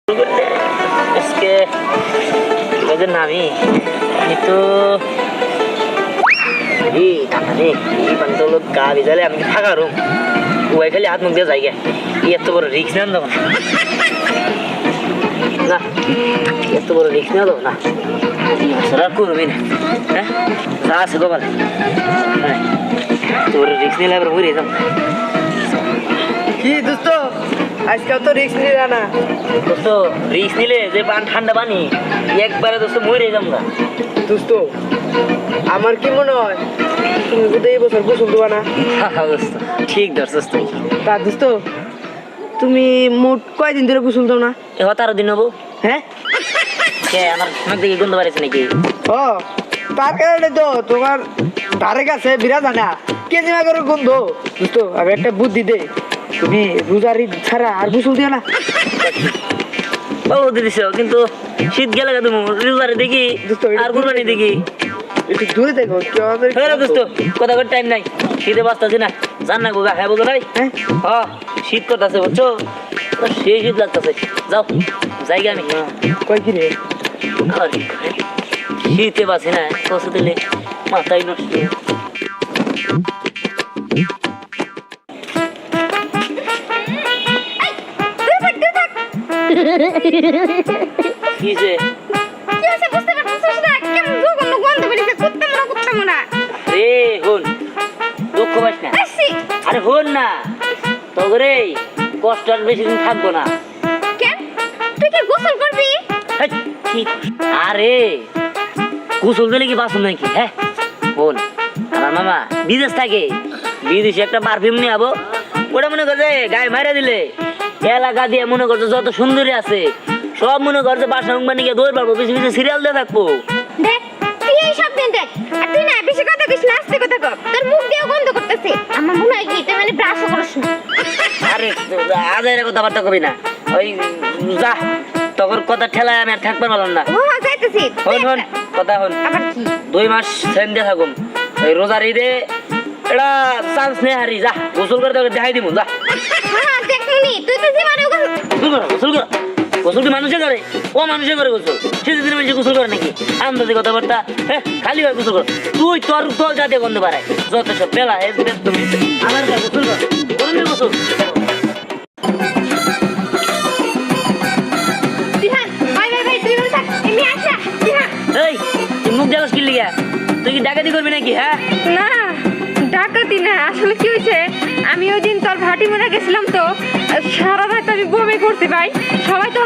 আজকে ওদের নামি কিন্তু গা ভিজালে আমি থাকা রুম ওই খালি হাত মুখ দিয়ে যাই এত বড় রিক্স নেন তখন না এত বড় রিক্স নেওয়া দেবো না সেটা করবি না হ্যাঁ যা আছে তো বলে হ্যাঁ এত বড় রিক্স নিলে আবার মরে যাবো কি দোস্ত আজকাল তো রিস্ক নিলে না দোস্ত রিক্স নিলে যে পান ঠান্ডা পানি একবারে দোস্ত মরে যাবো না দোস্ত আমার কি মনে হয় তুমি বোধহয় এই বছর গোসল দেবা না দোস্ত ঠিক ধরছিস তুই তা দোস্ত তুমি মোট কয়দিন ধরে গোসল দাও না এ হতে আরো দিন হবো হ্যাঁ কে আমার নাক দিকে গন্ধ বাড়িছে নাকি ও তার কারণে তো তোমার ধারে কাছে বিরাজ আনা কেজিমা করে গন্ধ দোস্ত আমি একটা বুদ্ধি দে তুমি রোজার ঈদ ছাড়া আর গোসল দিও না বাবু দিদিস কিন্তু শীত গেলে তুমি রোজারে দেখি আর কুরবানি দেখি একটু দূরে দেখো কেউ আমাদের দোস্ত কথা বলার টাইম নাই শীতে বাঁচতেছি না জান না গোগা হ্যাঁ বলতো নাই হ্যাঁ হ্যাঁ শীত করতেছে বুঝছো সেই শীত লাগতেছে যাও যাই আমি কয় কি রে আর শীতে বাঁচি না কষে দিলে মাথায় নষ্ট কি যে রে হন দুঃখ পাস না আরে হন না তোরে কষ্ট আর বেশি দিন থাকবো না হেৎ, কি? আরে গোসল দিলে কি বাসন নাকি হ্যাঁ বোন আমার মামা বিদেশ থাকে বিদেশে একটা পারফিউম নিয়ে আবো ওটা মনে করছে গায়ে মারা দিলে এলাকা দিয়ে মনে করছে যত সুন্দরী আছে সব মনে করছে বাসা মানে গিয়ে দৌড় পারবো বেশি বেশি সিরিয়াল দিয়ে থাকবো আরে আজাইরা কথাবার্তা কবি না ওই যা তখন কথা ঠেলায় আমি আর থাকতে পারলাম না হন হন কথা হন 2 মাস সেন দিয়ে থাকুম ওই রোজার ঈদে এটা চান্স নেই হারি যা গোসল করে তোকে দেখাই দিব যা গোসল করো গোসল করো গোসল কি মানুষে করে ও মানুষে করে গোসল শীতের দিনে মানুষে গোসল করে নাকি আন্দাজে কথাবার্তা হ্যাঁ খালি হয় গোসল কর তুই তোর তোর জাতীয় গন্ধ বাড়ায় যত সব বেলা তুমি আমার গোসল কর গরমে গোসল এই তুই মুখ দেখাস কি লিগা তুই কি ডাকাতি করবি নাকি হ্যাঁ না ডাকাতি না আসলে কি হয়েছে আমি ওই দিন তোর ভাটি মনে গেছিলাম তো সারা রাত আমি বমি করতে ভাই সবাই তো